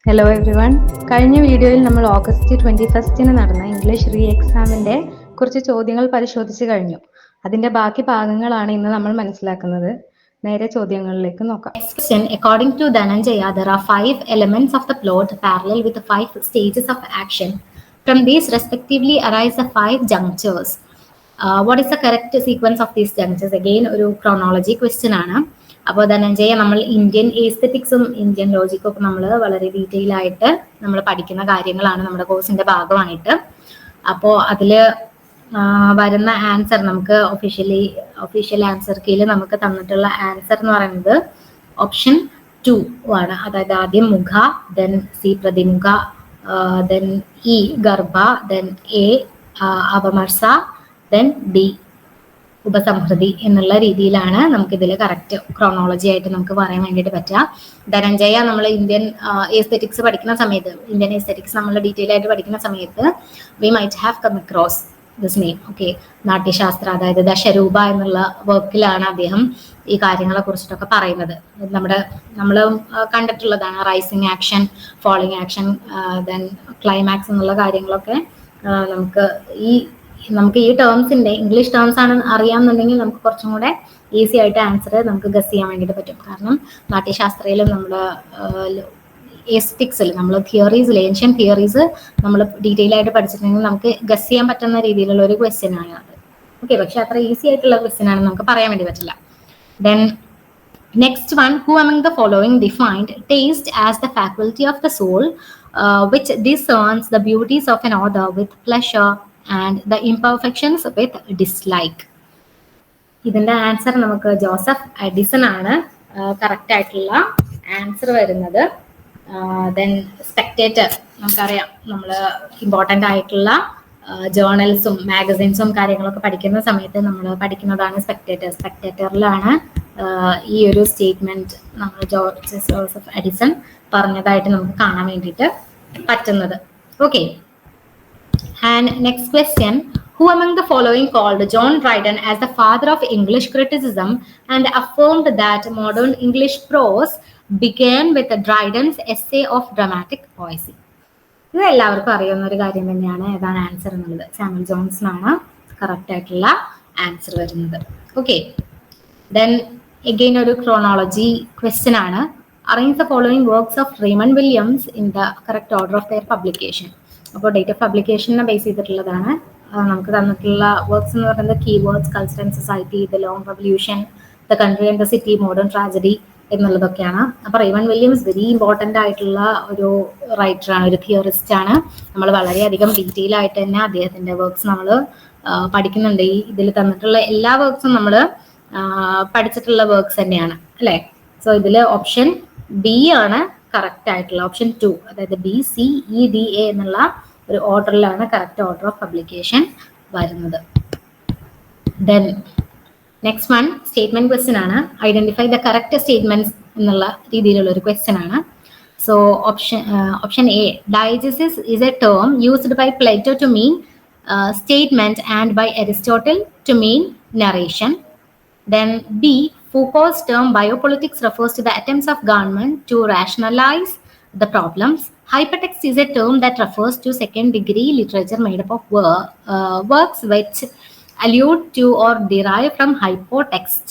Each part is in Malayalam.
Hello every one. കഴിഞ്ഞ വീഡിയോയിൽ നമ്മൾ ഓഗസ്റ്റ് 21 നടന്ന ഇംഗ്ലീഷ് റീ എക്സാമിൻ്റെ കുറച്ച് ചോദ്യങ്ങൾ പരിശോധിച്ച് കഴിഞ്ഞു. അതിൻ്റെ ബാക്കി ഭാഗങ്ങളാണ് ഇന്ന് നമ്മൾ മനസ്സിലാക്കുന്നത്. നേരെ ചോദ്യങ്ങളിലേക്ക് നോക്കാം. Next question. According to Dhananjaya, there are 5 elements of the plot parallel with the 5 stages of action. From these respectively arise the 5 junctures. What is the correct sequence of these junctures? Again, ഒരു chronology question ആണ്. അപ്പോൾ ധനഞ്ജയ നമ്മൾ ഇന്ത്യൻ എസ്തെറ്റിക്സും ഇന്ത്യൻ ലോജിക്കും ഒക്കെ നമ്മൾ വളരെ ഡീറ്റെയിൽ ആയിട്ട് നമ്മൾ പഠിക്കുന്ന കാര്യങ്ങളാണ് നമ്മുടെ കോഴ്സിന്റെ ഭാഗമായിട്ട്. അപ്പോൾ അതിൽ വരുന്ന ആൻസർ നമുക്ക് ഒഫീഷ്യൽ ആൻസർ കീഴിൽ നമുക്ക് തന്നിട്ടുള്ള ആൻസർ എന്ന് പറയുന്നത് ഓപ്ഷൻ 2 ആണ്. അതായത് ആദ്യം മുഖ, ദെൻ സി പ്രതിമുഖ, ദെൻ ഇ ഗർഭ, ദെൻ എ അപമർശ, ദെൻ ഡി ഉപസംഹൃതി എന്നുള്ള രീതിയിലാണ് നമുക്കിതിൽ കറക്റ്റ് ക്രോണോളജി ആയിട്ട് നമുക്ക് പറയാൻ വേണ്ടിയിട്ട് പറ്റുക. ധനഞ്ജയ നമ്മൾ ഇന്ത്യൻ എസ്തെറ്റിക്സ് പഠിക്കുന്ന സമയത്ത്, ഇന്ത്യൻ എസ്തെറ്റിക്സ് നമ്മൾ ഡീറ്റെയിൽ ആയിട്ട് പഠിക്കുന്ന സമയത്ത് we might have come across this name. Okay, Natyashastra, അതായത് ദശരൂപ എന്നുള്ള വർക്കിലാണ് അദ്ദേഹം ഈ കാര്യങ്ങളെ കുറിച്ചിട്ടൊക്കെ പറയുന്നത്. നമ്മൾ കണ്ടിട്ടുള്ളതാണ് rising action, falling action, then climax എന്നുള്ള കാര്യങ്ങളൊക്കെ നമുക്ക് ഈ ടേംസിന്റെ ഇംഗ്ലീഷ് ടേംസ് ആണ് അറിയാമെന്നുണ്ടെങ്കിൽ നമുക്ക് കുറച്ചും കൂടെ ഈസി ആയിട്ട് ആൻസർ നമുക്ക് ഗസ് ചെയ്യാൻ വേണ്ടിയിട്ട് പറ്റും. കാരണം നാട്യശാസ്ത്രയിലും നമ്മുടെ എസ്റ്റിക്സിൽ നമ്മൾ തിയറീസിൽ ഏൻഷ്യൻ തിയറീസ് നമ്മൾ ഡീറ്റെയിൽ ആയിട്ട് പഠിച്ചിട്ടുണ്ടെങ്കിൽ നമുക്ക് ഗസ് ചെയ്യാൻ പറ്റുന്ന രീതിയിലുള്ള ഒരു ക്വസ്റ്റ്യൻ ആണ് അത്. ഓക്കെ, പക്ഷെ അത്ര ഈസി ആയിട്ടുള്ള ക്വസ്റ്റ്യൻ ആണ് നമുക്ക് പറയാൻ വേണ്ടി പറ്റില്ല. Then next one, who among the following defined taste as the faculty of the soul which discerns the beauties of an order with pleasure and the imperfections with dislike? ഇതിന്റെ ആൻസർ നമുക്ക് ജോസഫ് എഡിസൺ ആണ് കറക്റ്റ് ആയിട്ടുള്ള ആൻസർ വരുന്നത്. ദെൻ സ്പെക്ടേറ്റർ, നമുക്കറിയാം നമ്മൾ ഇമ്പോർട്ടൻ്റ് ആയിട്ടുള്ള ജേർണൽസും മാഗസിൻസും കാര്യങ്ങളൊക്കെ പഠിക്കുന്ന സമയത്ത് നമ്മൾ പഠിക്കുന്നതാണ് സ്പെക്ടേറ്ററിലാണ് ഈ ഒരു സ്റ്റേറ്റ്മെന്റ് നമ്മൾ ജോസഫ് എഡിസൺ പറഞ്ഞതായിട്ട് നമുക്ക് കാണാൻ വേണ്ടിയിട്ട് പറ്റുന്നത്. Okay, and next question, who among the following called John Dryden as the father of English criticism and affirmed that modern English prose began with Dryden's essay of dramatic poesy? ഇത് എല്ലാവർക്കും അറിയാവുന്ന ഒരു കാര്യം തന്നെയാണ്. ഏതാണ് ആൻസർ എന്നുള്ളത്? സാമുവൽ ജോൺസൺ ആണ് കറക്റ്റ് ആയിട്ടുള്ള ആൻസർ വരുന്നത്. ഓക്കെ, ദെൻ എഗെയിൻ ഒരു ക്രോണോളജി ക്വസ്റ്റ്യൻ ആണ്. Arrange the following works of Raymond Williams in the correct order of their publication. അപ്പോൾ ഡേറ്റ് ഓഫ് പബ്ലിക്കേഷനെ ബേസ് ചെയ്തിട്ടുള്ളതാണ് നമുക്ക് തന്നിട്ടുള്ള വർക്ക്സ് എന്ന് പറയുന്നത് keywords, culture and society, the long revolution, the country and the city, modern tragedy എന്നുള്ളതൊക്കെയാണ്. അപ്പോൾ റീമണ്ട് വില്യംസ് വെരി ഇമ്പോർട്ടൻ്റ് ആയിട്ടുള്ള ഒരു റൈറ്ററാണ്, ഒരു തിയറിസ്റ്റ് ആണ്. നമ്മൾ വളരെയധികം ഡീറ്റെയിൽ ആയിട്ട് തന്നെ അദ്ദേഹത്തിൻ്റെ വർക്ക്സ് നമ്മൾ പഠിക്കുന്നുണ്ട്. ഈ ഇതിൽ തന്നിട്ടുള്ള എല്ലാ വർക്ക്സും നമ്മൾ പഠിച്ചിട്ടുള്ള വർക്ക്സ് തന്നെയാണ് അല്ലേ. സോ ഇതിൽ ഓപ്ഷൻ ബി ആണ് കറക്റ്റ് ആയിട്ടുള്ള ഓപ്ഷൻ 2, അതായത് BCEDA എന്നുള്ള ഒരു ഓർഡറിലാണ് കറക്റ്റ് ഓർഡർ ഓഫ് പബ്ലിക്കേഷൻ വരുന്നത്. Then next one statement question ആണ്. ഐഡന്റിഫൈ ദ കറക്റ്റ് സ്റ്റേറ്റ്മെന്റ്സ് എന്നുള്ള രീതിയിലുള്ള ഒരു ക്വസ്റ്റ്യൻ ആണ്. So option A, diegesis is a term used by Plato to mean statement and by Aristotle to mean narration. Then B, Foucault's term biopolitics refers to the attempts of government to rationalize the problems. Hypertext is a term that refers to second degree literature made up of works which allude to or derive from hypotext.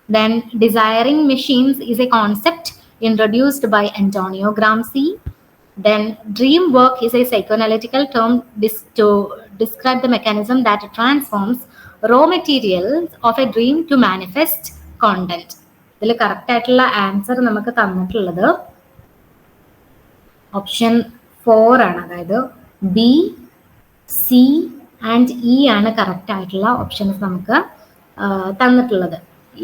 Then desiring machines is a concept introduced by Antonio Gramsci. Then dream work is a psychoanalytical term to describe the mechanism that transforms raw materials of a dream to manifest content. ഇതിൽ കറക്റ്റ് ആയിട്ടുള്ള ആൻസർ നമുക്ക് തന്നിട്ടുള്ളത് ഓപ്ഷൻ 4 ആണ്. അതായത് B, C ആൻഡ് E ആണ് കറക്റ്റ് ആയിട്ടുള്ള ഓപ്ഷൻസ് നമുക്ക് തന്നിട്ടുള്ളത്.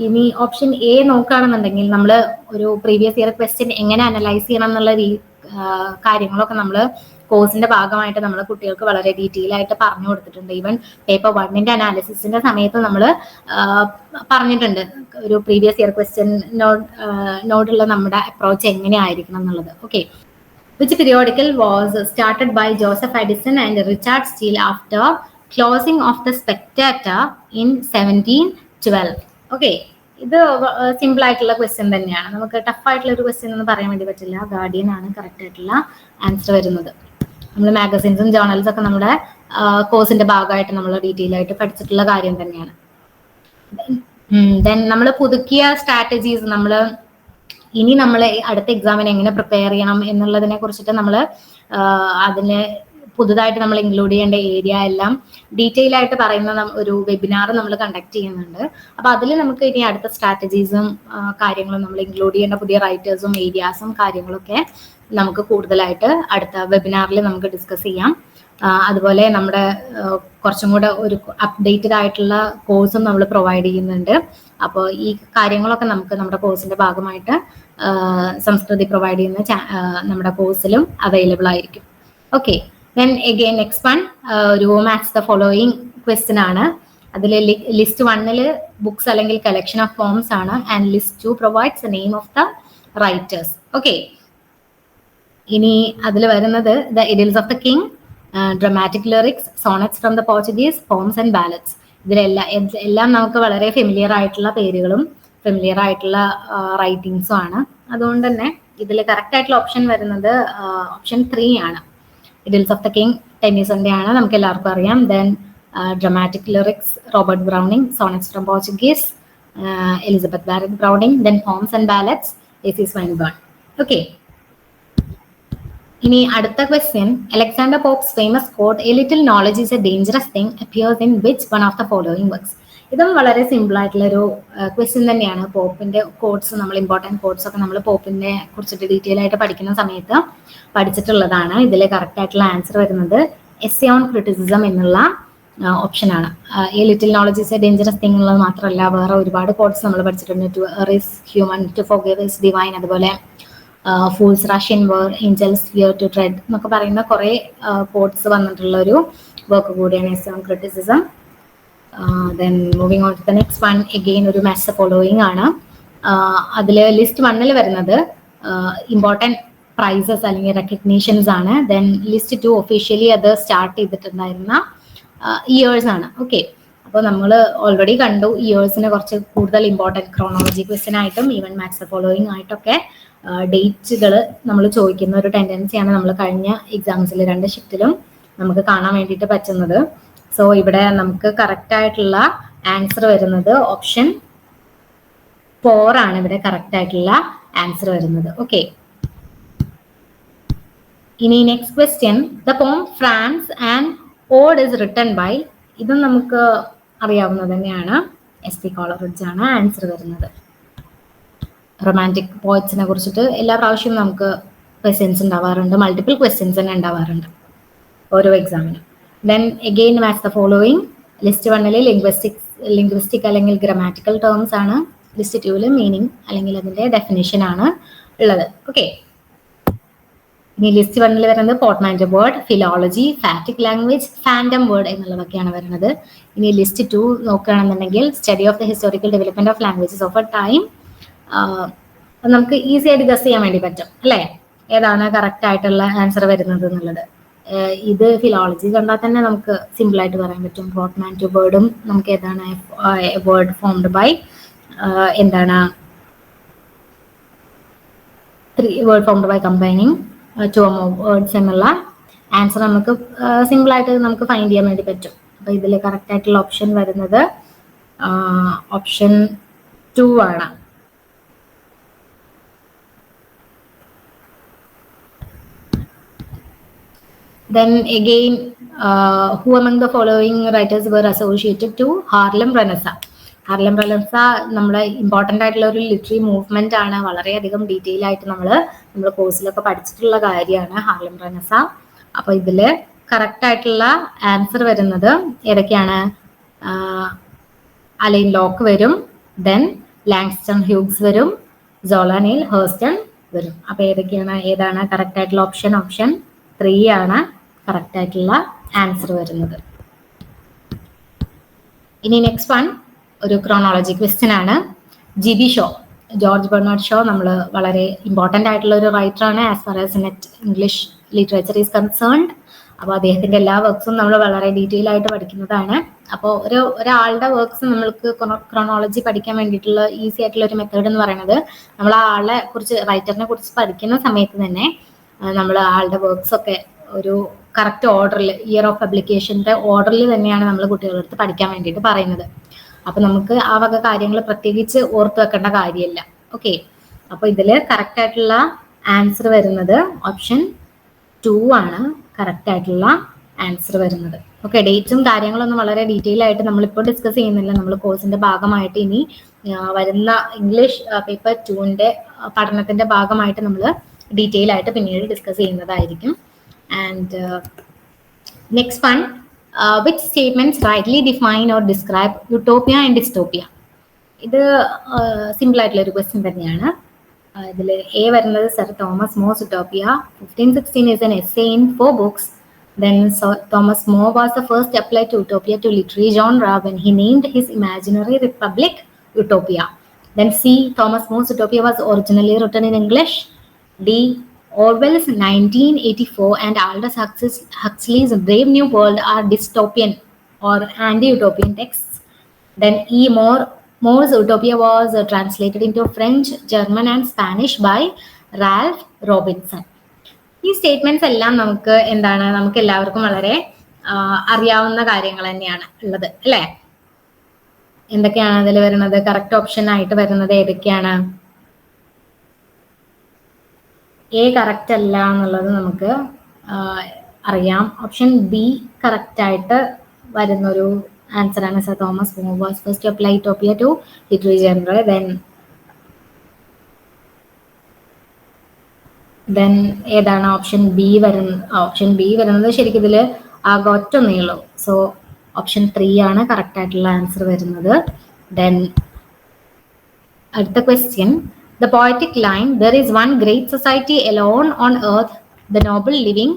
ഇനി ഓപ്ഷൻ എ നോക്കുകയാണെന്നുണ്ടെങ്കിൽ നമ്മൾ ഒരു പ്രീവിയസ് ഇയർ ക്വസ്റ്റ്യൻ എങ്ങനെ അനലൈസ് ചെയ്യണം എന്നുള്ള കാര്യങ്ങളൊക്കെ നമ്മൾ കോഴ്സിന്റെ ഭാഗമായിട്ട് നമ്മൾ കുട്ടികൾക്ക് വളരെ ഡീറ്റെയിൽ ആയിട്ട് പറഞ്ഞു കൊടുത്തിട്ടുണ്ട്. ഈവൻ പേപ്പർ 1ന്റെ അനാലിസിസിന്റെ സമയത്ത് നമ്മൾ പറഞ്ഞിട്ടുണ്ട് ഒരു പ്രീവിയസ് ഇയർ ക്വസ്റ്റ്യനോടുള്ള നമ്മുടെ അപ്രോച്ച് എങ്ങനെയായിരിക്കണം എന്നുള്ളത്. Okay, which periodical was started by Joseph Addison and Richard Steele after closing of the Spectator in 1712. Okay, ഇത് സിമ്പിൾ ആയിട്ടുള്ള ക്വസ്റ്റ്യൻ തന്നെയാണ്. നമുക്ക് ടഫ് ആയിട്ടുള്ള ഒരു ക്വസ്റ്റ്യൻ എന്ന് പറയാൻ വേണ്ടി പറ്റില്ല. ഗാർഡിയൻ ആണ് കറക്റ്റ് ആയിട്ടുള്ള ആൻസർ വരുന്നത്. നമ്മൾ മാഗസിൻസും ജേർണൽസും ഒക്കെ നമ്മുടെ കോഴ്സിന്റെ ഭാഗമായിട്ട് നമ്മൾ ഡീറ്റെയിൽ ആയിട്ട് പഠിച്ചിട്ടുള്ള കാര്യം തന്നെയാണ്. ദെൻ നമ്മൾ പുതുക്കിയ സ്ട്രാറ്റജീസ്, നമ്മൾ ഇനി നമ്മൾ അടുത്ത എക്സാമിന് എങ്ങനെ പ്രിപ്പയർ ചെയ്യണം എന്നുള്ളതിനെ കുറിച്ചിട്ട് നമ്മൾ അതിന് പുതുതായിട്ട് നമ്മൾ ഇൻക്ലൂഡ് ചെയ്യേണ്ട ഏരിയ എല്ലാം ഡീറ്റെയിൽ ആയിട്ട് പറയുന്ന ഒരു വെബിനാർ നമ്മൾ കണ്ടക്ട് ചെയ്യുന്നുണ്ട്. അപ്പൊ അതിൽ നമുക്ക് ഇനി അടുത്ത സ്ട്രാറ്റജീസും കാര്യങ്ങളും നമ്മൾ ഇൻക്ലൂഡ് ചെയ്യേണ്ട പുതിയ റൈറ്റേഴ്സും ഏരിയാസും കാര്യങ്ങളൊക്കെ നമുക്ക് കൂടുതലായിട്ട് അടുത്ത വെബിനാറിൽ നമുക്ക് ഡിസ്കസ് ചെയ്യാം. അതുപോലെ നമ്മുടെ കുറച്ചും കൂടെ ഒരു അപ്ഡേറ്റഡ് ആയിട്ടുള്ള കോഴ്സും നമ്മൾ പ്രൊവൈഡ് ചെയ്യുന്നുണ്ട്. അപ്പോൾ ഈ കാര്യങ്ങളൊക്കെ നമുക്ക് നമ്മുടെ കോഴ്സിന്റെ ഭാഗമായിട്ട് സംസ്കൃതി പ്രൊവൈഡ് ചെയ്യുന്ന നമ്മുടെ കോഴ്സിലും അവൈലബിൾ ആയിരിക്കും. Okay, then again next one ഒരു മാച്ച് ദ ഫോളോയിങ് ക്വസ്റ്റ്യൻ ആണ്. അതിൽ ലിസ്റ്റ് 1 ബുക്സ് അല്ലെങ്കിൽ കളക്ഷൻ ഓഫ് ഫോംസ് ആണ്, and list 2 provides the name of the writers. Okay, ഇനി അതിൽ വരുന്നത് the idylls of the king, dramatic lyrics, sonnets from the Portuguese, poems and ballads. ഇതിലെല്ലാം നമുക്ക് വളരെ ഫെമിലിയർ ആയിട്ടുള്ള പേരുകളും ഫെമിലിയർ ആയിട്ടുള്ള റൈറ്റിംഗ്സും ആണ്. അതുകൊണ്ട് തന്നെ ഇതിൽ കറക്റ്റ് ആയിട്ടുള്ള ഓപ്ഷൻ വരുന്നത് ഓപ്ഷൻ 3 ആണ്. ഇഡിൽസ് ഓഫ് ദ കിങ് ടെന്നീസന്റെ ആണ്, നമുക്ക് എല്ലാവർക്കും അറിയാം. Then dramatic lyrics Robert Browning, sonnets from Portuguese Elizabeth Barrett Browning, then poems and ballads A C. Swinburne. Okay, ഇനി അടുത്ത question, Alexander Pope's famous quote a little knowledge is a dangerous thing appears in which one of the following works. ഇതും വളരെ സിമ്പിൾ ആയിട്ടുള്ള ഒരു ക്വസ്റ്റ്യൻ തന്നെയാണ്. പോപ്പിന്റെ കോട്ട്സ്, നമ്മൾ ഇമ്പോർട്ടൻറ്റ് കോട്ട്സ് ഒക്കെ നമ്മൾ പോപ്പിനെ കുറിച്ചിട്ട് ഡീറ്റെയിൽ ആയിട്ട് പഠിക്കുന്ന സമയത്ത് പഠിച്ചിട്ടുള്ളതാണ്. ഇതിൽ കറക്റ്റ് ആയിട്ടുള്ള ആൻസർ വരുന്നത് എസ്സേ ഓൺ ക്രിറ്റിസിസം എന്നുള്ള ഓപ്ഷനാണ്. A little knowledge is a dangerous thing എന്നുള്ളത് മാത്രമല്ല, വേറെ ഒരുപാട് കോട്ട്സ് നമ്മൾ പഠിച്ചിട്ടുണ്ട്. To err is human, to forgive is divine, അതുപോലെ fools rush in where, angels fear to tread എന്നൊക്കെ പറയുന്ന കുറെ കോട്ട്സ് വന്നിട്ടുള്ള ഒരു വർക്ക് കൂടിയാണ് essay on criticism. Then moving on to the next one, again ഒരു മാച്ച് ദ ഫോളോയിങ് ആണ്. അതിൽ ലിസ്റ്റ് 1 വരുന്നത് ഇമ്പോർട്ടൻറ്റ് പ്രൈസസ് അല്ലെങ്കിൽ റെക്കഗ്നീഷൻസ് ആണ്. ദെൻ ലിസ്റ്റ് 2 ഒഫീഷ്യലി അത് സ്റ്റാർട്ട് ചെയ്തിട്ടുണ്ടായിരുന്ന ഇയേഴ്സ് ആണ്. ഓക്കെ, അപ്പോൾ നമ്മൾ ഓൾറെഡി കണ്ടു ഇയേഴ്സിന് കുറച്ച് കൂടുതൽ ഇമ്പോർട്ടൻറ്റ് ക്രോണോളജി ക്വസ്റ്റ്യൻ ആയിട്ടും ഈവൻ മാച്ച് ദ ഫോളോയിങ് ആയിട്ടൊക്കെ ഡേറ്റുകൾ നമ്മൾ ചോദിക്കുന്ന ഒരു ടെൻഡൻസിയാണ് നമ്മൾ കഴിഞ്ഞ എക്സാംസിൽ 2 ഷിഫ്റ്റിലും നമുക്ക് കാണാൻ വേണ്ടിയിട്ട് പറ്റുന്നത്. സോ ഇവിടെ നമുക്ക് കറക്റ്റ് ആയിട്ടുള്ള ആൻസർ വരുന്നത് ഓപ്ഷൻ 4 ആണ്. ഇവിടെ കറക്റ്റ് ആയിട്ടുള്ള ആൻസർ വരുന്നത്. ഓക്കെ, ഇനി next question, the poem France and ode is written by. ഇതും നമുക്ക് അറിയാവുന്നത് തന്നെയാണ്. എസ്.പി. കോളറിഡ്ജ് ആണ് ആൻസർ വരുന്നത്. റൊമാൻറ്റിക് പോയറ്റ്സിനെ കുറിച്ചിട്ട് എല്ലാ പ്രാവശ്യവും നമുക്ക് ക്വസ്റ്റ്യൻസ് ഉണ്ടാവാറുണ്ട്, മൾട്ടിപ്പിൾ ക്വസ്റ്റ്യൻസ് തന്നെ ഉണ്ടാവാറുണ്ട് ഓരോ എക്സാമിനും. Then again match the following. List 1 linguistic അല്ലെങ്കിൽ ഗ്രമാറ്റിക്കൽ ടേംസ് ആണ്. ലിസ്റ്റ് 2 മീനിങ് അല്ലെങ്കിൽ അതിന്റെ ഡെഫിനിഷൻ ആണ് ഉള്ളത്. ഓക്കെ, ഇനി ലിസ്റ്റ് 1 വരുന്നത് portmanteau word, philology, phatic language, fandom word എന്നുള്ളതൊക്കെയാണ് വരുന്നത്. ഇനി ലിസ്റ്റ് 2 നോക്കുകയാണെന്നുണ്ടെങ്കിൽ study of the historical development of languages of a time. നമുക്ക് ഈസി ആയിട്ട് ഗസ് ചെയ്യാൻ വേണ്ടി പറ്റും അല്ലേ, ഏതാണ് കറക്റ്റ് ആയിട്ടുള്ള ആൻസർ വരുന്നത് എന്നുള്ളത്. ഇത് ഫിലോളജി കണ്ടാൽ തന്നെ നമുക്ക് സിമ്പിൾ ആയിട്ട് പറയാൻ പറ്റും. പോർട്ട്മാൻറ്റോ വേർഡും നമുക്ക് ഏതാണ് വേർഡ് ഫോംഡ് ബൈ എന്താണ് 3 word formed by combining 2 or more words എന്നുള്ള ആൻസർ നമുക്ക് സിമ്പിൾ ആയിട്ട് നമുക്ക് ഫൈൻഡ് ചെയ്യാൻ വേണ്ടി പറ്റും. അപ്പൊ ഇതിൽ കറക്റ്റ് ആയിട്ടുള്ള ഓപ്ഷൻ വരുന്നത് ഓപ്ഷൻ 2 ആണ്. Then again, who among the following writers were associated to Harlem Renaissance? Harlem Renaissance നമ്മുടെ ഇമ്പോർട്ടൻ്റ് ആയിട്ടുള്ള ഒരു ലിറ്ററി മൂവ്മെന്റ് ആണ്. വളരെയധികം ഡീറ്റെയിൽ ആയിട്ട് നമ്മുടെ കോഴ്സിലൊക്കെ പഠിച്ചിട്ടുള്ള കാര്യമാണ് ഹാർലം റെനസാ. അപ്പൊ ഇതില് കറക്റ്റ് ആയിട്ടുള്ള ആൻസർ വരുന്നത് ഏതൊക്കെയാണ്? അലൈൻ ലോക്ക് വരും, ദെൻ ലാങ്സ്റ്റൺ ഹ്യൂഗ്സ് വരും, സോള നീൽ ഹേഴ്സ്റ്റൺ വരും. അപ്പൊ ഏതാണ് കറക്റ്റ് ആയിട്ടുള്ള ഓപ്ഷൻ? ഓപ്ഷൻ 3 ആണ് കറക്റ്റ് ആയിട്ടുള്ള ആൻസർ വരുന്നത്. ഇനി നെക്സ്റ്റ് വൺ ഒരു ക്രോണോളജി ക്വസ്റ്റ്യൻ ആണ്. ജി.ബി. ഷോ, ജോർജ് ബെർണാഡ് ഷോ നമ്മൾ വളരെ ഇമ്പോർട്ടൻ്റ് ആയിട്ടുള്ള ഒരു റൈറ്റർ ആണ് as far as net English literature is concerned. അപ്പോൾ അദ്ദേഹത്തിന്റെ എല്ലാ വർക്ക്സും നമ്മൾ വളരെ ഡീറ്റെയിൽ ആയിട്ട് പഠിക്കുന്നതാണ്. അപ്പോൾ ഒരാളുടെ വർക്ക്സ് നമ്മൾക്ക് ക്രോണോളജി പഠിക്കാൻ വേണ്ടിയിട്ടുള്ള ഈസി ആയിട്ടുള്ള ഒരു മെത്തേഡ് എന്ന് പറയുന്നത്, നമ്മൾ ആ ആളെ കുറിച്ച്, റൈറ്ററിനെ കുറിച്ച് പഠിക്കുന്ന സമയത്ത് തന്നെ നമ്മൾ ആളുടെ വർക്ക്സ് ഒക്കെ ഒരു കറക്റ്റ് ഓർഡറിൽ, ഇയർ ഓഫ് പബ്ലിക്കേഷന്റെ ഓർഡറിൽ തന്നെയാണ് നമ്മൾ കുട്ടികളടുത്ത് പഠിക്കാൻ വേണ്ടിയിട്ട് പറയുന്നത്. അപ്പൊ നമുക്ക് ആ വക കാര്യങ്ങൾ പ്രത്യേകിച്ച് ഓർത്ത് വെക്കേണ്ട കാര്യമില്ല. ഓക്കെ, അപ്പൊ ഇതില് കറക്റ്റ് ആയിട്ടുള്ള ആൻസർ വരുന്നത് ഓപ്ഷൻ 2 ആണ് കറക്റ്റ് ആയിട്ടുള്ള ആൻസർ വരുന്നത്. ഓക്കെ, ഡേറ്റ്സും കാര്യങ്ങളൊന്നും വളരെ ഡീറ്റെയിൽ ആയിട്ട് നമ്മളിപ്പോൾ ഡിസ്കസ് ചെയ്യുന്നില്ല. നമ്മൾ കോഴ്സിന്റെ ഭാഗമായിട്ട് ഇനി വരുന്ന ഇംഗ്ലീഷ് പേപ്പർ 2ന്റെ പഠനത്തിന്റെ ഭാഗമായിട്ട് നമ്മൾ ഡീറ്റെയിൽ ആയിട്ട് പിന്നീട് ഡിസ്കസ് ചെയ്യുന്നതായിരിക്കും. And next one, which statements rightly define or describe utopia and dystopia? ഇത് സിമ്പിൾ ആയിട്ടുള്ള ഒരു ക്വസ്റ്റ്യൻ തന്നെയാണ്. ഇതിൽ എ വരുന്നത് Sir Thomas More utopia 1516 is an essay in 4 books. Then Thomas More was the first to apply to utopia to literary genre when he named his imaginary republic Utopia. Then C, Thomas More's Utopia was originally written in English. D, Orwell's 1984 and Aldous Huxley's Brave New World are dystopian or anti-utopian texts. Then E, More's Utopia was translated into French, German and Spanish by Ralph Robinson. ഈ സ്റ്റേറ്റ്മെന്റ്സ് എല്ലാം നമുക്ക് എന്താണ്, നമുക്ക് എല്ലാവർക്കും വളരെ അറിയാവുന്ന കാര്യങ്ങൾ തന്നെയാണ് ഉള്ളത് അല്ലേ? എന്തൊക്കെയാണ് അതിൽ വരുന്നത്? കറക്റ്റ് ഓപ്ഷൻ ആയിട്ട് വരുന്നത് ഏതൊക്കെയാണ്? എ കറക്റ്റ് അല്ല എന്നുള്ളത് നമുക്ക് അറിയാം. ഓപ്ഷൻ ബി കറക്റ്റ് ആയിട്ട് വരുന്നൊരു ആൻസർ ആണ്. Sir Thomas More was first to apply utopia to literary general. Then ഏതാണ് ഓപ്ഷൻ ബി വരുന്നത്? ഓപ്ഷൻ ബി വരുന്നത് ശരിക്കും ഇതിൽ ആകെ ഒറ്റൊന്നേ ഉള്ളൂ. സോ ഓപ്ഷൻ 3 ആണ് കറക്റ്റ് ആയിട്ടുള്ള ആൻസർ വരുന്നത്. ദെൻ അടുത്ത question, the poetic line there is one great society alone on earth, the noble living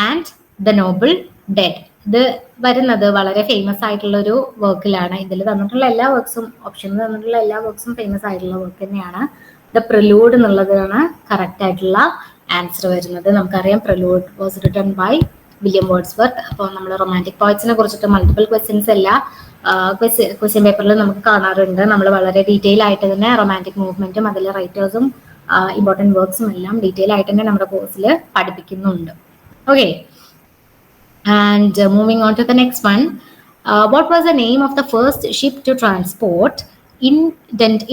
and the noble dead. ഇത് വരുന്നത് വളരെ ഫേമസ് ആയിട്ടുള്ള ഒരു വർക്കിലാണ്. ഇതിൽ തന്നിട്ടുള്ള എല്ലാ വർക്ക്സും, ഓപ്ഷനിൽ തന്നിട്ടുള്ള എല്ലാ വർക്ക്സും ഫേമസ് ആയിട്ടുള്ള വർക്ക് തന്നെയാണ്. ദ പ്രിലൂഡ് എന്നുള്ളതാണ് കറക്റ്റ് ആയിട്ടുള്ള ആൻസർ വരുന്നത്. നമുക്കറിയാം prelude was written by William Wordsworth. അപ്പോൾ നമ്മൾ റൊമാൻറ്റിക് പോയറ്റ്സിനെ കുറിച്ചിട്ട് മൾട്ടിപ്പിൾ ക്വസ്റ്റ്യൻസ് എല്ലാ ക്വസ്റ്റ്യൻ പേപ്പറിൽ നമുക്ക് കാണാറുണ്ട്. നമ്മൾ വളരെ ഡീറ്റെയിൽ ആയിട്ട് തന്നെ റൊമാൻറ്റിക് മൂവ്മെന്റും അതിലെ റൈറ്റേഴ്സും ഇമ്പോർട്ടൻറ്റ് വർക്ക്സും എല്ലാം ഡീറ്റെയിൽ ആയിട്ട് തന്നെ നമ്മുടെ കോഴ്സിൽ പഠിപ്പിക്കുന്നുണ്ട്. Okay, and moving on to the next one, what was the name of the first ship to transport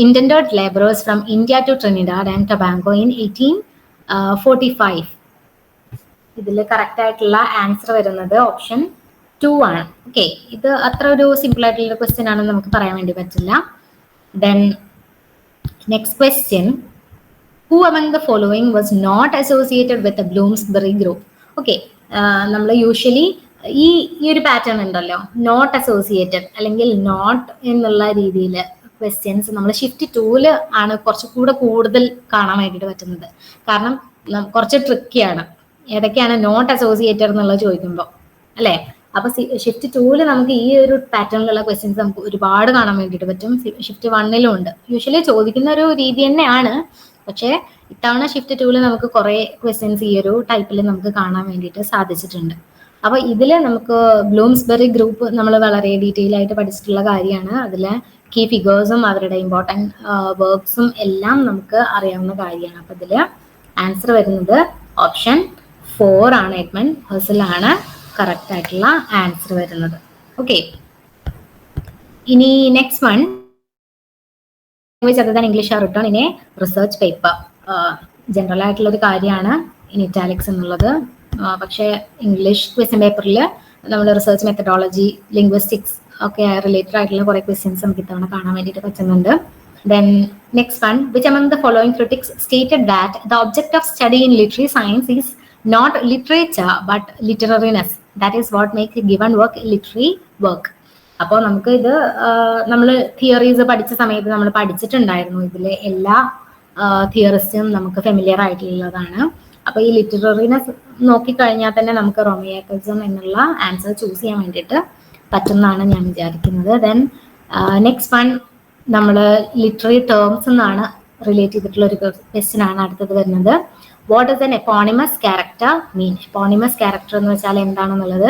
indentured laborers from India to Trinidad and Tobago in 1845? ഇതിൽ കറക്റ്റ് ആയിട്ടുള്ള ആൻസർ വരുന്നത് ഓപ്ഷൻ 2 ആണ്. ഓക്കെ, ഇത് അത്ര ഒരു സിമ്പിൾ ആയിട്ടുള്ള ക്വസ്റ്റ്യൻ ആണെന്ന് നമുക്ക് പറയാൻ വേണ്ടി പറ്റില്ല. Then next question, who among the following was not associated with the Bloomsbury group? Okay, നമ്മൾ യൂഷ്വലി ഈ ഒരു പാറ്റേൺ ഉണ്ടല്ലോ, നോട്ട് അസോസിയേറ്റഡ് അല്ലെങ്കിൽ നോട്ട് എന്നുള്ള രീതിയിൽ ക്വസ്റ്റ്യൻസ് നമ്മൾ ഷിഫ്റ്റ് 2 ആണ് കുറച്ചുകൂടെ കൂടുതൽ കാണാൻ വേണ്ടിയിട്ട് പറ്റുന്നത്. കാരണം കുറച്ച് ട്രിക്കിയാണ്. ഏതൊക്കെയാണ് നോട്ട് അസോസിയേറ്റഡ് എന്നുള്ളത് ചോദിക്കുമ്പോൾ അല്ലേ? അപ്പൊ ഷിഫ്റ്റ് 2 നമുക്ക് ഈ ഒരു പാറ്റേണിലുള്ള ക്വസ്റ്റ്യൻസ് നമുക്ക് ഒരുപാട് കാണാൻ വേണ്ടിയിട്ട് പറ്റും. ഷിഫ്റ്റ് 1 ഉണ്ട്. യൂഷ്വലി ചോദിക്കുന്ന ഒരു രീതി തന്നെയാണ്, പക്ഷേ ഇത്തവണ ഷിഫ്റ്റ് 2 നമുക്ക് കുറെ ക്വസ്റ്റ്യൻസ് ഈ ഒരു ടൈപ്പിൽ നമുക്ക് കാണാൻ വേണ്ടിയിട്ട് സാധിച്ചിട്ടുണ്ട്. അപ്പൊ ഇതിൽ നമുക്ക് ബ്ലൂംസ്ബെറി ഗ്രൂപ്പ് നമ്മൾ വളരെ ഡീറ്റെയിൽ ആയിട്ട് പഠിച്ചിട്ടുള്ള കാര്യമാണ്. അതിലെ കീ ഫിഗേഴ്സും അവരുടെ ഇമ്പോർട്ടൻറ്റ് വർക്ക്സും എല്ലാം നമുക്ക് അറിയാവുന്ന കാര്യമാണ്. അപ്പൊ ഇതില് ആൻസർ വരുന്നത് ഓപ്ഷൻ 4 ആണ്. എഡ്മണ്ട് ഹസൽ ആണ് കറക്റ്റ് ആയിട്ടുള്ള ആൻസർ വരുന്നത്. ഓക്കെ, ഇനി next one, language other than English are written in a research paper. General ആയിട്ടുള്ള ഒരു കാര്യമാണ് ഇൻ ഇറ്റാലിക്സ് എന്നുള്ളത്. പക്ഷേ ഇംഗ്ലീഷ് ക്വസ്റ്റ്യൻ പേപ്പറിൽ നമ്മൾ റിസർച്ച് മെത്തഡോളജി, ലിംഗ്വിസ്റ്റിക്സ് ഒക്കെ റിലേറ്റഡ് ആയിട്ടുള്ള കുറെ ക്വസ്റ്റ്യൻസ് നമുക്ക് ഇത്തവണ കാണാൻ വേണ്ടിയിട്ട് പറ്റുന്നുണ്ട്. Then next one, which among the following critics stated that the object of study in literary science is not literature but literariness? That is what makes a given work a literary work. അപ്പോൾ നമുക്ക് ഇത് നമ്മൾ തിയറീസ് പഠിച്ച സമയത്ത് നമ്മൾ പഠിച്ചിട്ടുണ്ടായിരുന്നു. ഇതിലെ എല്ലാ തിയറിസ്റ്റും നമുക്ക് ഫെമിലിയർ ആയിട്ടുള്ളതാണ്. അപ്പോൾ ഈ ലിറ്റററിനെസ് നോക്കിക്കഴിഞ്ഞാൽ തന്നെ നമുക്ക് റോമിയോക്കൽസം എന്നുള്ള ആൻസർ ചൂസ് ചെയ്യാൻ വേണ്ടിയിട്ട് പറ്റുന്നതാണ് ഞാൻ വിചാരിക്കുന്നത്. ദെൻ നെക്സ്റ്റ് വൺ, നമ്മൾ ലിറ്റററി ടേംസ് എന്നാണ് റിലേറ്റ് ചെയ്തിട്ടുള്ള ഒരു ക്വസ്റ്റ്യൻ ആണ് അടുത്തത് വരുന്നത്. What is an eponymous character mean? Eponymous character എന്ന് വെച്ചാൽ എന്താണെന്നുള്ളത്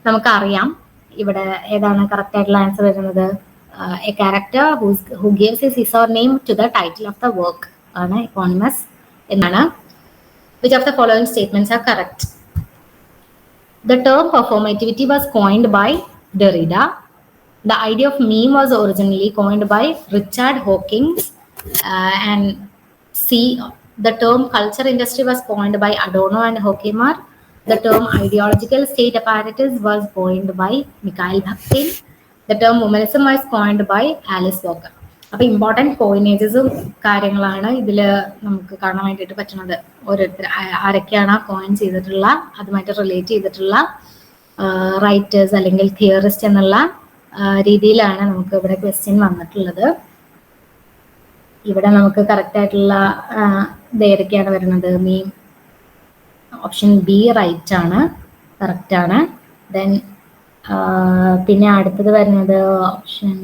നമുക്കറിയാം. ഇവിടെ ഏതാണ് കറക്റ്റ് ആയിട്ടുള്ള ആൻസർ വരുന്നത്? A character who gives his or name to the title of the work ആണ് എപ്പോണിമസ് എന്നാണ്. Which of the following statements are correct? The term performativity was coined by Derrida. The idea of meme was originally coined by Richard Hawkins. And C, the term culture industry was coined by Adorno and Horkheimer. The term ideological state apparatus was coined by Mikhail Bakhtin. The term womanism was coined by Alice Walker. അപ്പോൾ ഇമ്പോർട്ടൻറ്റ് കോയിനേജസും കാര്യങ്ങളാണ് ഇതിൽ നമുക്ക് കാണാൻ വേണ്ടിയിട്ട് പറ്റുന്നത്. ഓരോരുത്തർ ആരൊക്കെയാണ് കോയിൻ ചെയ്തിട്ടുള്ള, അതുമായിട്ട് റിലേറ്റ് ചെയ്തിട്ടുള്ള റൈറ്റേഴ്സ് അല്ലെങ്കിൽ തിയറിസ്റ്റ് എന്നുള്ള രീതിയിലാണ് നമുക്ക് ഇവിടെ ക്വസ്റ്റ്യൻ വന്നിട്ടുള്ളത്. ഇവിടെ നമുക്ക് കറക്റ്റ് ആയിട്ടുള്ള ഇത് ഏതൊക്കെയാണ് വരുന്നത്? മീം ഓപ്ഷൻ ബി റൈറ്റ് ആണ്, കറക്റ്റ് ആണ്. ദെൻ പിന്നെ അടുത്തത് വരുന്നത് ഓപ്ഷൻ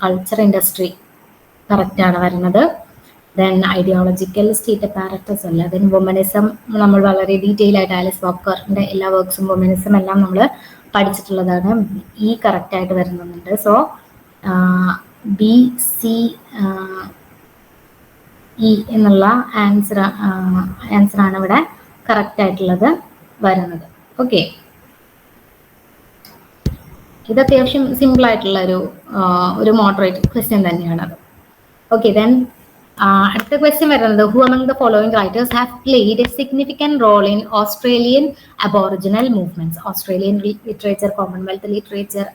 കൾച്ചർ ഇൻഡസ്ട്രി, കറക്റ്റ് ആണ് വരുന്നത്. ദെൻ ഐഡിയോളജിക്കൽ സ്റ്റേറ്റ് അപ്പാരറ്റസ് അല്ല. ദെൻ വുമനിസം നമ്മൾ വളരെ ഡീറ്റെയിൽ ആയിട്ട് ആലിസ് വാക്കറിന്റെ എല്ലാ വർക്ക്സും വുമനിസം എല്ലാം നമ്മൾ പഠിച്ചിട്ടുള്ളതാണ്. ഈ കറക്റ്റ് ആയിട്ട് വരുന്നുണ്ട്. സോ ബി സി ഇ എന്നുള്ള ആൻസറാണ് ഇവിടെ കറക്റ്റ് ആയിട്ടുള്ളത് വരുന്നത്. ഓക്കെ, ഇത് അത്യാവശ്യം സിമ്പിൾ ആയിട്ടുള്ള ഒരു മോഡറേറ്റ് ക്വസ്റ്റ്യൻ തന്നെയാണത്. ഓക്കെ, ദെൻ അടുത്ത ക്വസ്റ്റ്യൻ വരുന്നത് who among the following writers have played a significant role in Australian Aboriginal movements? Australian literature, Commonwealth literature,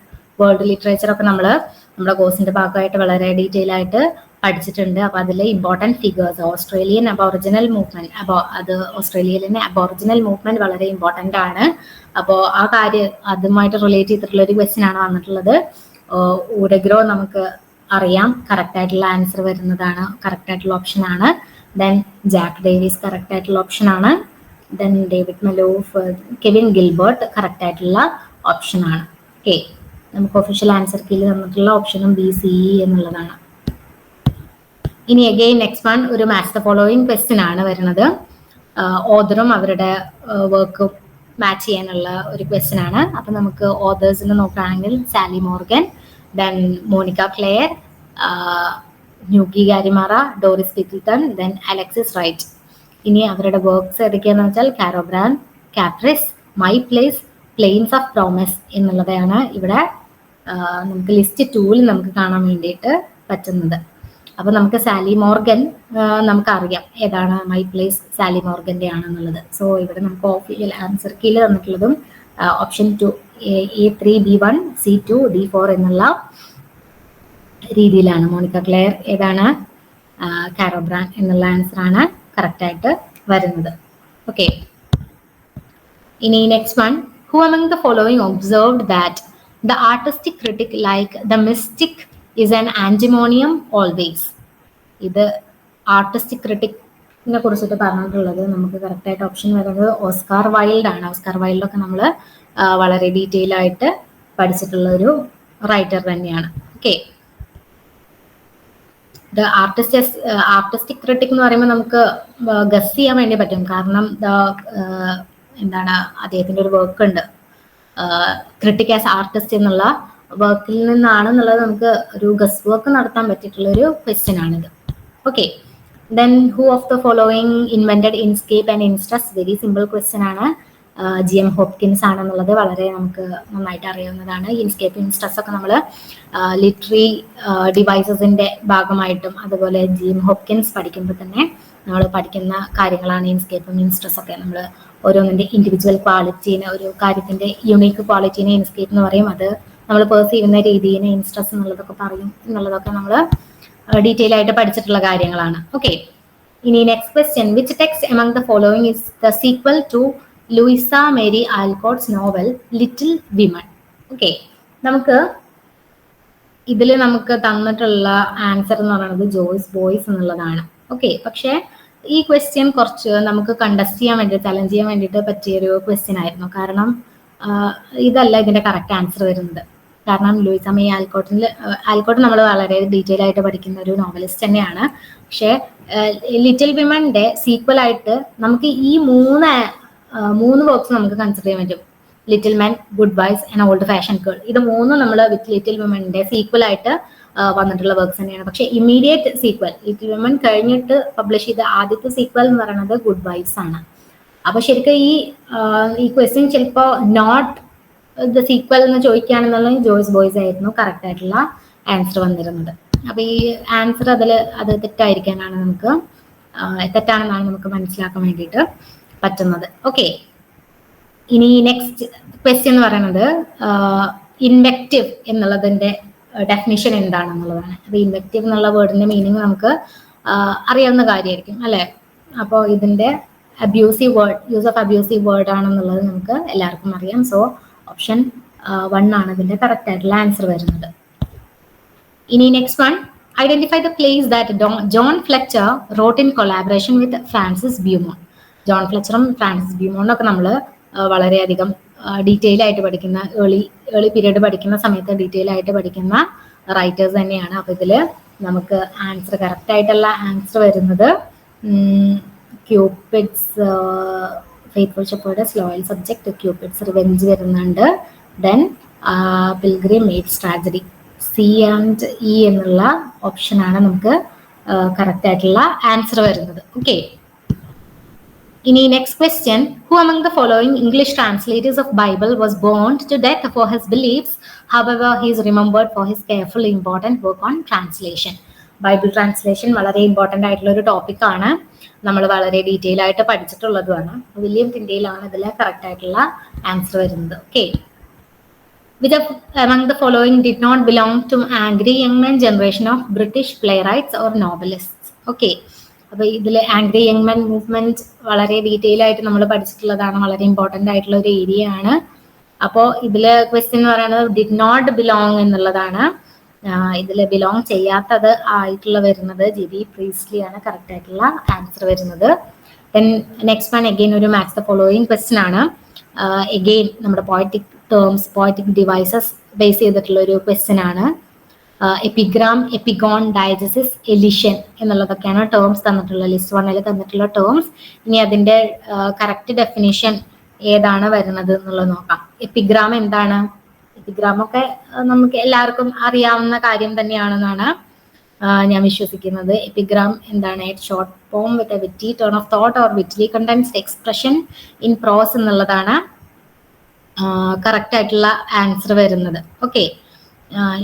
world literature ഒക്കെ നമ്മുടെ കോഴ്സിന്റെ ഭാഗമായിട്ട് വളരെ ഡീറ്റെയിൽ ആയിട്ട് പഠിച്ചിട്ടുണ്ട്. അപ്പോൾ അതിൽ important figures Australian aboriginal movement, അത് ഓസ്ട്രേലിയയിലെ അബോറിജിനൽ മൂവ്മെന്റ് വളരെ ഇമ്പോർട്ടൻ്റ് ആണ്. അപ്പോൾ ആ കാര്യം അതുമായിട്ട് റിലേറ്റ് ചെയ്തിട്ടുള്ള ഒരു ക്വസ്റ്റ്യൻ ആണ് വന്നിട്ടുള്ളത്. ഊഡഗ്രോ നമുക്ക് അറിയാം, കറക്റ്റ് ആയിട്ടുള്ള ആൻസർ വരുന്നതാണ്, കറക്റ്റ് ആയിട്ടുള്ള ഓപ്ഷൻ ആണ്. ദെൻ ജാക്ക് ഡേവിസ് കറക്റ്റ് ആയിട്ടുള്ള ഓപ്ഷൻ ആണ്. Then David Malouf, Kevin Gilbert correct ആയിട്ടുള്ള ഓപ്ഷൻ ആണ്. ഓക്കെ, നമുക്ക് ഒഫീഷ്യൽ ആൻസർ കീഴിൽ തന്നിട്ടുള്ള ഓപ്ഷനും ബി സി ഇ എന്നുള്ളതാണ്. ഇനി അഗെയിൻ നെക്സ്റ്റ് വൺ ഒരു മാച്ച് ദ ഫോളോയിങ് ക്വസ്റ്റ്യൻ ആണ് വരുന്നത്. ഓതറും അവരുടെ വർക്കും മാച്ച് ചെയ്യാനുള്ള ഒരു ക്വസ്റ്റ്യൻ ആണ്. അപ്പൊ നമുക്ക് ഓതേഴ്സിന് നോക്കുകയാണെങ്കിൽ Sally Morgan, then Monica Clare, Nugi Garimara, Doris Pilkington, then Alexis Wright. ഇനി അവരുടെ വർക്ക്സ് ഏതൊക്കെയാണെന്ന് വെച്ചാൽ Karobran, Caprice, my place, plains of promise എന്നുള്ളതാണ് ഇവിടെ നമുക്ക് ലിസ്റ്റ് 2 നമുക്ക് കാണാൻ വേണ്ടിയിട്ട് പറ്റുന്നത്. അപ്പൊ നമുക്ക് സാലി മോർഗൻ നമുക്കറിയാം ഏതാണ് മൈ പ്ലേസ് സാലി മോർഗന്റെ ആണെന്നുള്ളത്. സോ ഇവിടെ നമുക്ക് ഒഫീഷ്യൽ ആൻസർ കീഴിൽ തന്നിട്ടുള്ളതും option 2 A3 B1 C2 D4 എന്നുള്ള രീതിയിലാണ്. മോണിക്ക ക്ലെയർ ഏതാണ്? കാരോബ്രാൻ എന്നുള്ള ആൻസർ ആണ് കറക്റ്റ് ആയിട്ട് വരുന്നത്. ഓക്കെ, ഇനി next one who among the following observed that the artistic critic like the mystic is an antimonium always? ഇത് ആർട്ടിസ്റ്റിക് ക്രിട്ടിക്കിനെ കുറിച്ചിട്ട് പറഞ്ഞിട്ടുള്ളത് നമുക്ക് കറക്റ്റ് ആയിട്ട് ഓപ്ഷൻ വരുന്നത് ഓസ്കാർ വൈൽഡ് ആണ്. ഓസ്കാർ വൈൽഡൊക്കെ നമ്മൾ വളരെ ഡീറ്റെയിൽ ആയിട്ട് പഠിച്ചിട്ടുള്ള ഒരു റൈറ്റർ തന്നെയാണ്. ഓക്കെ, ആർട്ടിസ്റ്റിക് ക്രിട്ടിക് എന്ന് പറയുമ്പോൾ നമുക്ക് ഗസ് ചെയ്യാൻ വേണ്ടി പറ്റും. കാരണം എന്താണ് അദ്ദേഹത്തിന്റെ ഒരു വർക്ക് ഉണ്ട്, ക്രിട്ടിക് ആസ് ആർട്ടിസ്റ്റ് എന്നുള്ള വർക്കിൽ നിന്നാണെന്നുള്ളത് നമുക്ക് ഒരു ഗസ് വർക്ക് നടത്താൻ പറ്റിയിട്ടുള്ള ഒരു ക്വസ്റ്റ്യൻ ആണിത്. Okay, then who of the following invented inscape and instress? Very simple question ആണ്. GM ഹോപ്കിൻസ് ആണെന്നുള്ളത് വളരെ നമുക്ക് നന്നായിട്ട് അറിയാവുന്നതാണ്. ഇൻസ്കേപ്പ് ഇൻസ്ട്രസ് ഒക്കെ നമ്മൾ ലിറ്ററി ഡിവൈസസിന്റെ ഭാഗമായിട്ടും അതുപോലെ GM ഹോപ്കിൻസ് പഠിക്കുമ്പോൾ തന്നെ നമ്മൾ പഠിക്കുന്ന കാര്യങ്ങളാണ് ഇൻസ്കേപ്പും ഇൻസ്ട്രസ് ഒക്കെ. നമ്മൾ ഓരോന്നിന്റെ ഇൻഡിവിജ്വൽ ക്വാളിറ്റീനെ, ഒരു കാര്യത്തിന്റെ യുണീക്ക് ക്വാളിറ്റീനെ ഇൻസ്കേപ്പ് എന്ന് പറയും. അത് നമ്മൾ പേഴ്സ് ചെയ്യുന്ന രീതിയെ ഇൻസ്ട്രസ് എന്നുള്ളതൊക്കെ പറയും എന്നുള്ളതൊക്കെ നമ്മൾ ഡീറ്റെയിൽ ആയിട്ട് പഠിച്ചിട്ടുള്ള കാര്യങ്ങളാണ്. ഓക്കെ, ഇനി next question which text among the following is the sequel to Louisa May Alcott's novel little women? Okay, നമുക്ക് ഇതിൽ നമുക്ക് തന്നിട്ടുള്ള ആൻസർ എന്ന് പറയുന്നത് ജോയ്സ് ബോയ്സ് എന്നുള്ളതാണ്. ഓക്കെ, പക്ഷേ ഈ ക്വസ്റ്റ്യൻ കുറച്ച് നമുക്ക് കണ്ടസ്റ്റ് ചെയ്യാൻ വേണ്ടി, ചലഞ്ച് ചെയ്യാൻ വേണ്ടിയിട്ട് പറ്റിയൊരു ക്വസ്റ്റ്യൻ ആയിരുന്നു. കാരണം ഇതല്ല ഇതിന്റെ കറക്റ്റ് ആൻസർ വരുന്നത്. കാരണം ലൂയിസ മേരി ആൽകോട്ട് നമ്മൾ വളരെ ഡീറ്റെയിൽ ആയിട്ട് പഠിക്കുന്ന ഒരു നോവലിസ്റ്റ് തന്നെയാണ്. പക്ഷേ ലിറ്റിൽ വിമന്റെ സീക്വൽ ആയിട്ട് നമുക്ക് ഈ മൂന്ന് വർക്ക്സ് നമുക്ക് കൺസിഡർ ചെയ്യാൻ പറ്റും. Little men, good wives and old fashion girl. ഇത് മൂന്നും നമ്മൾ വിത്ത് ലിറ്റിൽ വിമന്റെ സീക്വൽ ആയിട്ട് വന്നിട്ടുള്ള വർക്ക്സ് തന്നെയാണ്. പക്ഷെ ഇമ്മീഡിയറ്റ് സീക്വൽ ലിറ്റിൽ വിമൻ കഴിഞ്ഞിട്ട് പബ്ലിഷ് ചെയ്ത ആദ്യത്തെ സീക്വൽ എന്ന് പറയുന്നത് ഗുഡ് ബൈസ് ആണ്. അപ്പൊ ശരിക്കും ഈ ക്വസ്റ്റ്യൻ ചിലപ്പോ നോട്ട് ദ സീക്വൽ എന്ന് ചോദിക്കുകയാണെന്നുള്ളത് ജോയ്സ് ബോയ്സ് ആയിരുന്നു കറക്റ്റ് ആയിട്ടുള്ള ആൻസർ വന്നിരുന്നത്. അപ്പൊ ഈ ആൻസർ അത് തെറ്റായിരിക്കാനാണ് തെറ്റാണെന്നാണ് നമുക്ക് മനസ്സിലാക്കാൻ വേണ്ടിയിട്ട് പറ്റുന്നത്. ഓക്കെ, ഇനി നെക്സ്റ്റ് ക്വസ്റ്റ്യൻ എന്ന് പറയുന്നത് ഇൻവെക്റ്റീവ് എന്നുള്ളതിന്റെ ഡെഫിനിഷൻ എന്താണെന്നുള്ളതാണ്. അപ്പൊ ഇൻവെക്റ്റീവ് എന്നുള്ള വേർഡിന്റെ മീനിങ് നമുക്ക് അറിയാവുന്ന കാര്യമായിരിക്കും അല്ലെ. അപ്പോൾ ഇതിന്റെ യൂസ് ഓഫ് അബ്യൂസീവ് വേർഡ് ആണെന്നുള്ളത് നമുക്ക് എല്ലാവർക്കും അറിയാം. സോ ഓപ്ഷൻ 1 ആണ് ഇതിന്റെ കറക്റ്റ് ആയിട്ടുള്ള ആൻസർ വരുന്നത്. ഇനി next one, identify the place that John Fletcher wrote in collaboration with Francis Beaumont. John ഫ്ലെച്ചറും ഫ്രാൻസിസ് ബ്യൂമോണും ഒക്കെ നമ്മൾ വളരെയധികം ഡീറ്റെയിൽ ആയിട്ട് പഠിക്കുന്ന ഏർലി പീരീഡ് പഠിക്കുന്ന സമയത്ത് ഡീറ്റെയിൽ ആയിട്ട് പഠിക്കുന്ന റൈറ്റേഴ്സ് തന്നെയാണ്. അപ്പൊ ഇതില് നമുക്ക് ആൻസർ കറക്റ്റ് ആയിട്ടുള്ള ആൻസർ വരുന്നത് Cupid's faithful shepherd, loyal subject, Cupid's revenge വരുന്നുണ്ട്. Then pilgrim maid's tragedy. C and E എന്നുള്ള ഓപ്ഷനാണ് നമുക്ക് കറക്റ്റ് ആയിട്ടുള്ള ആൻസർ വരുന്നത്. ഓക്കെ, ഇനി next question, who among the following English translators of Bible was burned to death for his beliefs, however he is remembered for his carefully important work on translation. Bible translation വളരെ ഇമ്പോർട്ടൻ്റ് ആയിട്ടുള്ള ഒരു ടോപ്പിക്കാണ്, നമ്മൾ വളരെ ഡീറ്റെയിൽ ആയിട്ട് പഠിച്ചിട്ടുള്ളതുമാണ്. വില്യം ടിൻഡേലാണ് ഇതിൽ കറക്റ്റ് ആയിട്ടുള്ള ആൻസർ വരുന്നത്. Okay, which among the following did not belong to angry young men generation of British playwrights or novelists? Okay, അപ്പൊ ഇതിൽ ആംഗ്രി യങ് മെൻ മൂവ്മെന്റ് വളരെ ഡീറ്റെയിൽ ആയിട്ട് നമ്മൾ പഠിച്ചിട്ടുള്ളതാണ്, വളരെ ഇമ്പോർട്ടൻ്റ് ആയിട്ടുള്ള ഒരു ഏരിയ ആണ്. അപ്പോൾ ഇതില് ക്വസ്റ്റ്യൻ എന്ന് പറയുന്നത് ഡിഡ് നോട്ട് ബിലോങ് എന്നുള്ളതാണ്. ഇതിൽ ബിലോങ് ചെയ്യാത്തത് ആയിട്ടുള്ള വരുന്നത് ജെബി പ്രീസ്ലി ആണ് കറക്റ്റ് ആയിട്ടുള്ള ആൻസർ വരുന്നത്. ദെൻ നെക്സ്റ്റ് വൺ അഗെയിൻ ഒരു മാച്ച് ദ ഫോളോയിങ് ക്വസ്റ്റ്യൻ ആണ്. അഗെയിൻ നമ്മുടെ poetic terms, poetic devices base ചെയ്തിട്ടുള്ള ഒരു ക്വസ്റ്റ്യൻ ആണ്. എപ്പിഗ്രാം, എപ്പിഗോൺ, ഡയജസിസ്, എലിഷൻ എന്നുള്ളതൊക്കെയാണ് ടേംസ് തന്നിട്ടുള്ള ലിസ്റ്റ് 1 തന്നിട്ടുള്ള ടേംസ്. ഇനി അതിന്റെ കറക്റ്റ് ഡെഫിനിഷൻ ഏതാണ് വരുന്നത് എന്നുള്ളത് നോക്കാം. എപ്പിഗ്രാം എന്താണ്? എപ്പിഗ്രാം ഒക്കെ നമുക്ക് എല്ലാവർക്കും അറിയാവുന്ന കാര്യം തന്നെയാണെന്നാണ് ഞാൻ വിശ്വസിക്കുന്നത്. എപ്പിഗ്രാം എന്താണ്? Short form with a witty turn of thought or wittily condensed expression in prose എന്നുള്ളതാണ് കറക്റ്റ് ആയിട്ടുള്ള ആൻസർ വരുന്നത്. ഓക്കെ,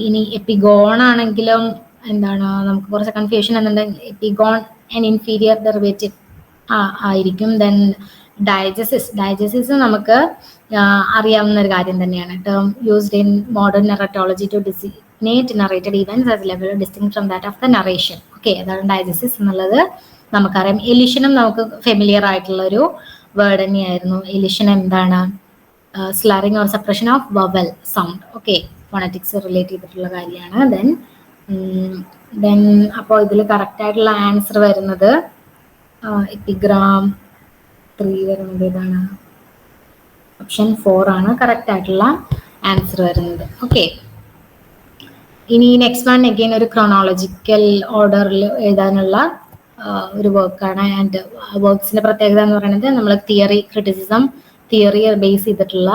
ഇനി എപ്പിഗോൺ ആണെങ്കിലും എന്താണ് നമുക്ക് കുറച്ച് കൺഫ്യൂഷൻ എന്നുണ്ടെങ്കിൽ എപ്പിഗോൺ ആൻഡ് ഇൻഫീരിയർ ഡെറിവേറ്റീവ് ആയിരിക്കും. ദെൻ ഡയജസിസ് നമുക്ക് അറിയാവുന്ന ഒരു കാര്യം തന്നെയാണ്. Term used in modern narratology to designate narrated events as level distinct from that of the narration. Okay, അതാണ് ഡയജസിസ് എന്നുള്ളത് നമുക്കറിയാം. എലിഷനും നമുക്ക് ഫെമിലിയർ ആയിട്ടുള്ള ഒരു വേർഡ് തന്നെയായിരുന്നു. എലിഷൻ എന്താണ്? Slurring or suppression of vowel sound. Okay, phonetics relate ചെയ്തിട്ടുള്ള കാര്യമാണ്. ദെൻ അപ്പോൾ ഇതിൽ കറക്റ്റ് ആയിട്ടുള്ള ആൻസർ വരുന്നത് എപ്പിഗ്രാം 3 വരുന്നത് ഇതാണ്, ഓപ്ഷൻ 4 ആണ് കറക്റ്റ് ആയിട്ടുള്ള ആൻസർ വരുന്നത്. ഓക്കെ, ഇനി നെക്സ്റ്റ് വൺ അഗെയിൻ ഒരു ക്രോണോളജിക്കൽ ഓർഡറിൽ എഴുതാനുള്ള ഒരു വർക്കാണ്. ആൻഡ് വർക്ക്സിന്റെ പ്രത്യേകത എന്ന് പറയുന്നത് നമ്മൾ തിയറി ക്രിറ്റിസിസം, തിയറി ബേസ് ചെയ്തിട്ടുള്ള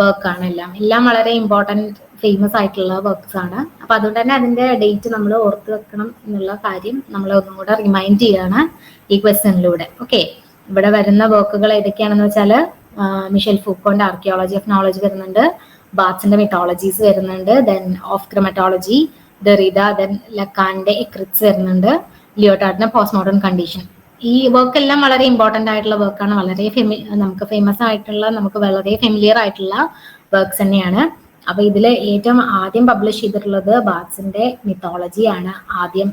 വർക്കാണ്. എല്ലാം വളരെ ഇമ്പോർട്ടൻറ്റ് ഫേമസ് ആയിട്ടുള്ള വർക്ക്സ് ആണ്. അപ്പൊ അതുകൊണ്ട് തന്നെ അതിന്റെ ഡേറ്റ് നമ്മൾ ഓർത്ത് വെക്കണം എന്നുള്ള കാര്യം നമ്മൾ ഒന്നും കൂടെ റിമൈൻഡ് ചെയ്യാണ് ഈ ക്വസ്റ്റ്യനിലൂടെ. ഓക്കെ, ഇവിടെ വരുന്ന വർക്കുകൾ ഏതൊക്കെയാണെന്ന് വെച്ചാൽ മിഷേൽ ഫൂക്കോന്റെ ആർക്കിയോളജി ഓഫ് നോളജ് വരുന്നുണ്ട്, ബാത്സിന്റെ മിത്തോളജീസ് വരുന്നുണ്ട്, ദെൻ ഓഫ് ക്രമറ്റോളജി ഡെറിഡ, ദെൻ ലക്കാന്റെ എക്രിറ്റ്സ് വരുന്നുണ്ട്, ലിയോട്ടാർഡിന്റെ പോസ്റ്റ് മോഡേൺ കണ്ടീഷൻ. ഈ വർക്ക് എല്ലാം വളരെ ഇമ്പോർട്ടന്റ് ആയിട്ടുള്ള വർക്കാണ്, വളരെ നമുക്ക് ഫേമസ് ആയിട്ടുള്ള, നമുക്ക് വളരെ ഫെമിലിയർ ആയിട്ടുള്ള വർക്ക്സ് തന്നെയാണ്. അപ്പൊ ഇതിൽ ഏറ്റവും ആദ്യം പബ്ലിഷ് ചെയ്തിട്ടുള്ളത് ബാത്സിന്റെ മിത്തോളജി ആണ് ആദ്യം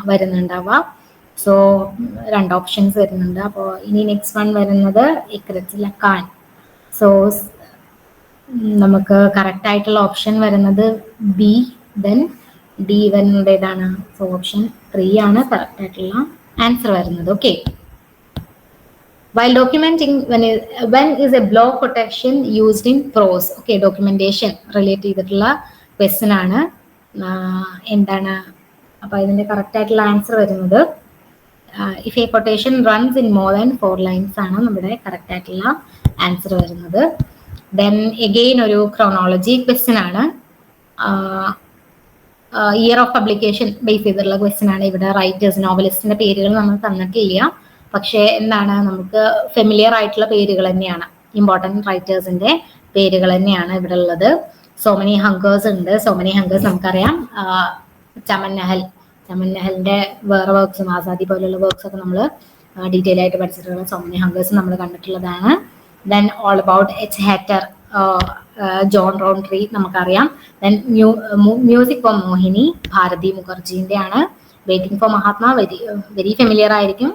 വരുന്നുണ്ടാവുക. സോ 2 ഓപ്ഷൻസ് വരുന്നുണ്ട്. അപ്പോൾ ഇനി നെക്സ്റ്റ് വൺ വരുന്നത് എക്രിറ്റ്സ്, ലക്കാൻ. സോ നമുക്ക് കറക്റ്റ് ആയിട്ടുള്ള ഓപ്ഷൻ വരുന്നത് ബി. ദെൻ ഡി വരുന്നത് ഏതാണ്? സോ ഓപ്ഷൻ 3 ആണ് കറക്റ്റ് ആയിട്ടുള്ള ആൻസർ വരുന്നത്. Okay, while documenting when is a block quotation used in prose? Okay, documentation relate ചെയ്തിട്ടുള്ള ക്വസ്റ്റ്യൻ ആണ്. എന്താണ്? അപ്പൊ ഇതിന്റെ കറക്റ്റ് ആയിട്ടുള്ള ആൻസർ വരുന്നത് if A quotation runs in more than 4 lines ആണ് നമ്മുടെ കറക്റ്റ് ആയിട്ടുള്ള ആൻസർ വരുന്നത്. ദെൻ എഗെയിൻ ഒരു ക്രോണോളജി ക്വസ്റ്റ്യൻ ആണ്. ഇയർ ഓഫ് പബ്ലിക്കേഷൻ ബേസ് ചെയ്തിട്ടുള്ള ക്വസ്റ്റ്യൻ ആണ്. ഇവിടെ റൈറ്റേഴ്സ് നോവലിസ്റ്റിന്റെ പേരുകൾ നമ്മൾ തന്നിട്ടില്ല, പക്ഷേ എന്താണ് നമുക്ക് ഫെമിലിയർ ആയിട്ടുള്ള പേരുകൾ തന്നെയാണ്, ഇമ്പോർട്ടൻറ്റ് റൈറ്റേഴ്സിന്റെ പേരുകൾ തന്നെയാണ് ഇവിടെ ഉള്ളത്. സോ മെനി ഹങ്കേഴ്സ് ഉണ്ട്. സോ മെനി ഹങ്കേഴ്സ് നമുക്കറിയാം. ചമൻ നഹലിന്റെ വേറെ വർക്ക്സും ആസാദി പോലുള്ള വർക്ക്സ് ഒക്കെ നമ്മൾ ഡീറ്റെയിൽ ആയിട്ട് പഠിച്ചിട്ടുള്ള സോ മെനി ഹങ്കേഴ്സ് നമ്മൾ കണ്ടിട്ടുള്ളതാണ്. Then all about H Hatterr, John Rowntree നമുക്കറിയാം. Then music for Mohini Bharati മുഖർജിന്റെ ആണ്. Waiting for Mahatma very familiar ആയിരിക്കും,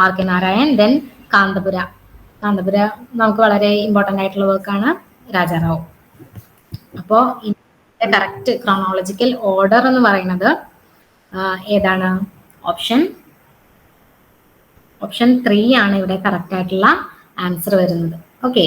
R K Narayan. Then Kanthapura നമുക്ക് വളരെ ഇമ്പോർട്ടൻ്റ് ആയിട്ടുള്ള വർക്കാണ്, രാജാറാവു. അപ്പോൾ ഇതിന്റെ കറക്റ്റ് ക്രോണോളജിക്കൽ ഓർഡർ എന്ന് പറയുന്നത് ഏതാണ്? ഓപ്ഷൻ 3 ആണ് ഇവിടെ കറക്റ്റ് ആയിട്ടുള്ള ആൻസർ വരുന്നത്. ഓക്കെ.